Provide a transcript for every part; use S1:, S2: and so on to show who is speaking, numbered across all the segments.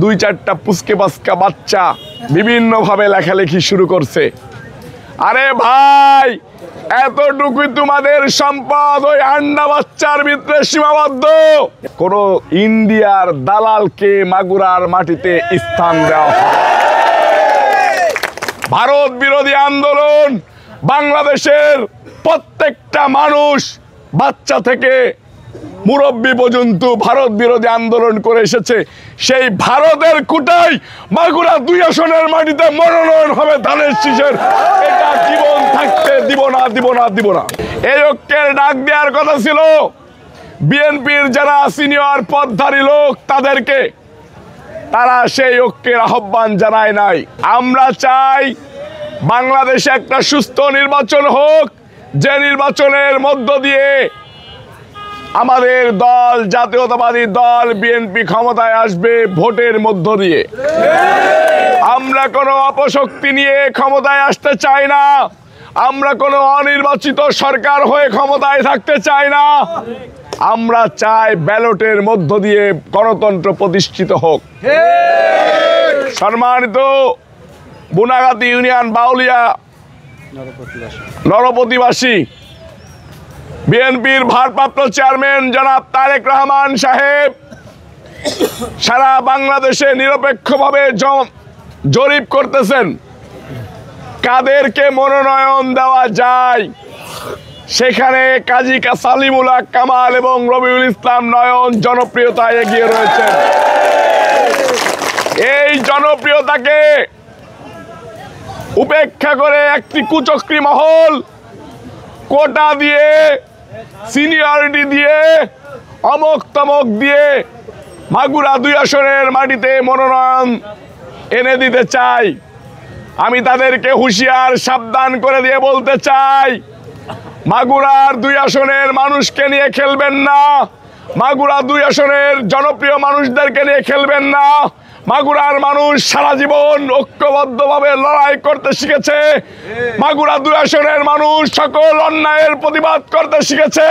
S1: দুই চারটা পুচকে পাচকা বাচ্চা বিভিন্নভাবে লেখালেখি শুরু করছে। আরে ভাই, এতটুকুই তোমাদের সম্পদ ওই আন্ডা বাচ্চার ভিতরে সীমাবদ্ধ। কোন ইন্ডিয়ার দালালকে মাগুরার মাটিতে স্থান দেওয়া হয়। ভারত বিরোধী আন্দোলন বাংলাদেশের প্রত্যেকটা মানুষ, বাচ্চা থেকে মুরব্বী পর্যন্ত ভারত বিরোধী আন্দোলন করে এসেছে। সেই ভারতের কুটাই মাগুরা 2 আসনের মাটিতে মনোনয়ন হবে ধানের শীষের। এটা জীবন থাকতে দিব না, দিব না, দিব না। এই ঐক্যের ডাক দেওয়ার কথা ছিল বিএনপির যারা সিনিয়র পদধারী লোক তাদেরকে, তারা সেই ঐক্যের আহ্বান জানায় নাই। আমরা চাই বাংলাদেশে একটা সুস্থ নির্বাচন হোক, যে নির্বাচনের মধ্য দিয়ে আমাদের দল, জাতীয়তাবাদী দল বিএনপি ক্ষমতায় আসবে ভোটের মধ্য দিয়ে। আমরা কোনো অপশক্তি নিয়ে ক্ষমতায় আসতে চাই না। আমরা কোনো অনির্বাচিত সরকার হয়ে ক্ষমতায় থাকতে চাই না। আমরা চাই ব্যালটের মধ্য দিয়ে গণতন্ত্র প্রতিষ্ঠিত হোক। সম্মানিত বুনাগাতি ইউনিয়ন বাউলিয়া নরপতিবাসী বিএনপির ভারপ্রাপ্ত চেয়ারম্যান জনাব তারেক রহমান সাহেব সারা বাংলাদেশে নিরপেক্ষভাবে জরিপ করতেছেন কাদেরকে মনোনয়ন দেওয়া যায়। সেখানে কাজী সালিমুল হক কামাল এবং রবিউল ইসলাম নয়ন জনপ্রিয়তায় এগিয়ে রয়েছেন। এই জনপ্রিয়তাকে উপেক্ষা করে একটি কুচক্রী মহল কোটা দিয়ে, সিনিয়রিটি দিয়ে, অমক তমক দিয়ে মাগুরা 2 আসনের মাটিতে মনোনয়ন এনে দিতে চাই। আমি তাদেরকে হুঁশিয়ার সাবধান করে দিয়ে বলতে চাই, মাগুরার 2 আসনের মানুষকে নিয়ে খেলবেন না। মাগুরা 2 আসনের জনপ্রিয় মানুষদেরকে নিয়ে খেলবেন না। মাগুরার মানুষ সারা জীবন ঐক্যবদ্ধভাবে লড়াই করতে শিখেছে। মাগুরা 2 আসনের মানুষ সকল অন্যায়ের প্রতিবাদ করতে শিখেছে।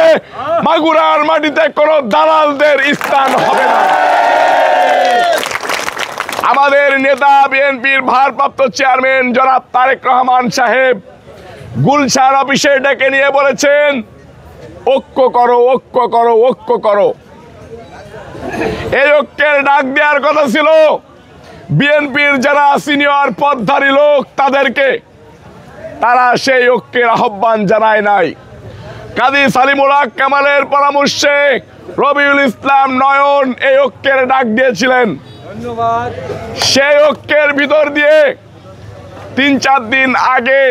S1: মাগুরার মাটিতে কোনো দালালদের স্থান হবে না। আমাদের নেতা বিএনপির ভারপ্রাপ্ত চেয়ারম্যান জনাব তারেক রহমান সাহেব গুলশান অফিসে ডেকে নিয়ে বলেছেন, ঐক্য করো, ঐক্য করো, ঐক্য করো। এই ঐক্যের ডাক দেওয়ার কথা ছিল বিএনপির যারা সিনিয়র পদধারী লোক তাদেরকে, তারা সেই ঐক্যের আহ্বান জানায় নাই। কাজী সালিমুল হক কামালের পরামর্শে রবিউল ইসলাম নয়ন এই ঐক্যের ডাক দিয়েছিলেন। সেই ঐক্যের ভিতর দিয়ে 3-4 দিন আগে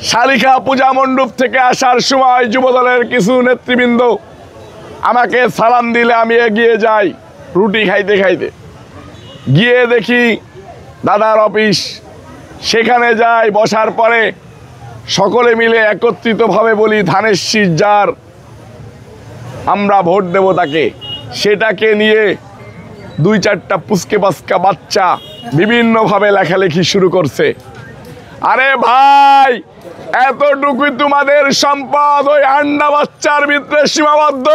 S1: শালিখা পূজা মণ্ডপ থেকে আসার সময় যুবদলের কিছু নেতৃবৃন্দ আমাকে সালাম দিলে আমি এগিয়ে যাই রুটি খাইতে খাইতে। গিয়ে দেখি দাদার অফিস, সেখানে যাই। বসার পরে সকলে মিলে একত্রিতভাবে বলি, ধানের শীষ যার আমরা ভোট দেব তাকে। সেটাকে নিয়ে 2-4টা পুচকে পাচকা বাচ্চা বিভিন্নভাবে লেখালেখি শুরু করছে। আরে ভাই, এতটুকুই তোমাদের সম্পদ ওই আন্ডা বাচ্চার ভিতরে সীমাবদ্ধ।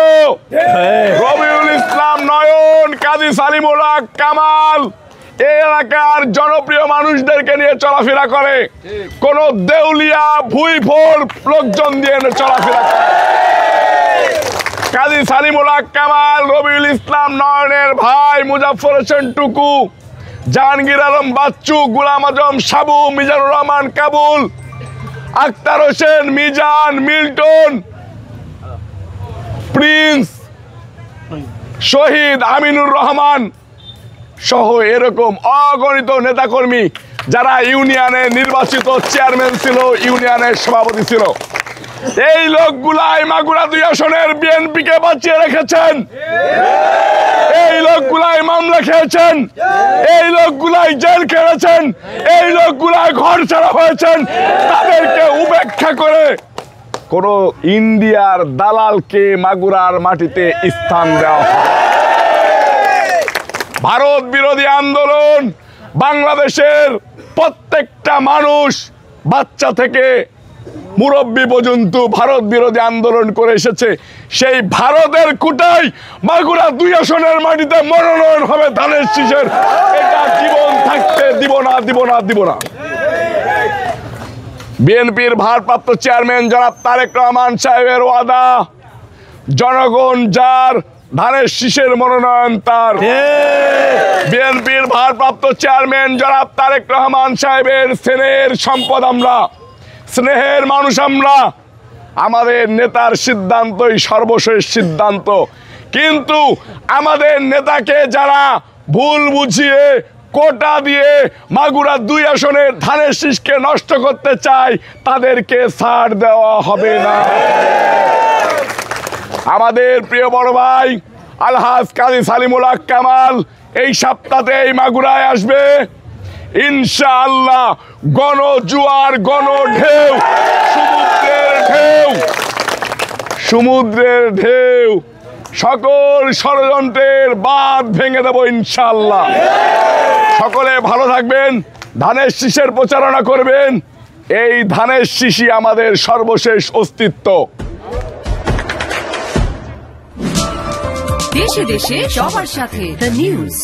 S1: রবিউল ইসলাম নয়ন, কাজী সালিমুল হক কামাল এই এলাকার জনপ্রিয় মানুষদেরকে নিয়ে চলাফেরা করে। কোন দেউলিয়া ভুইফোর লোকজন দিয়ে চলাফেরা করে। কাজী সালিমুল হক কামাল, রবিউল ইসলাম নয়নের ভাই মুজাফফর হোসেন টুকু, জাহাঙ্গীর আলম বাচ্চু, গোলাম আজম সাবু, মিজানুর রহমান কাবুল, আক্তার হোসেন মিজান, মিল্টন, প্রিন্স, শহীদ আমিনুর রহমান সহ এরকম অগণিত নেতাকর্মী যারা ইউনিয়নের নির্বাচিত চেয়ারম্যান ছিল, ইউনিয়নের সভাপতি ছিল, এই লোকগুলাই মাগুরা 2 আসনের বিএনপিকে বাঁচিয়ে রেখেছেন। এই লোকগুলাই মামলা খেয়েছেন, এই লোকগুলাই জেল খেয়েছেন, এই লোকগুলাই ঘর ছাড়া হয়েছেন। তাদেরকে উপেক্ষা করে কোন ইন্ডিয়ার দালালকে মাগুরার মাটিতে স্থান দেওয়া হয়। ভারত বিরোধী আন্দোলন বাংলাদেশের প্রত্যেকটা মানুষ, বাচ্চা থেকে মুরব্বী পর্যন্ত ভারত বিরোধী আন্দোলন করে এসেছে। সেই ভারতের কুটাই মাগুরা 2 আসনের মাটিতে মনোনয়ন হবে ধানের শীষের। এটা জীবন থাকতে দিব না, দিব না, দিব না। বিএনপির ভারপ্রাপ্ত চেয়ারম্যান জনাব তারেক রহমান সাহেবের ওয়াদা, জনগণ যার ধানের শীষের মনোনয়ন তার। বিএনপির ভারপ্রাপ্ত চেয়ারম্যান জনাব তারেক রহমান সাহেবের স্নেহের সম্পদ আমরা, স্নেহের মানুষ আমরা। আমাদের নেতার সিদ্ধান্তই সর্বশেষ সিদ্ধান্ত, কিন্তু আমাদের নেতাকে যারা ভুল বুঝিয়ে কোটা দিয়ে মাগুরা 2 আসনের ধানের শীষকে নষ্ট করতে চায় তাদেরকে ছাড় দেওয়া হবে না। আমাদের প্রিয় বড় ভাই আলহাজ কাজী সালিমুল হক কামাল এই সপ্তাহে এই মাগুরায় আসবে ইনশাআল্লাহ। গণজোয়ার, গণঢেউ, সমুদ্রের ঢেউ, সমুদ্রের ঢেউ, সকল ষড়যন্ত্রের বাঁধ ভেঙে দেব ইনশাআল্লাহ। সকলে ভালো থাকবেন, ধানের শীষের প্রচারণা করবেন। এই ধানের শীষই আমাদের সর্বশেষ অস্তিত্ব।
S2: দেশে দেশে সবার সাথে দ্য নিউজ।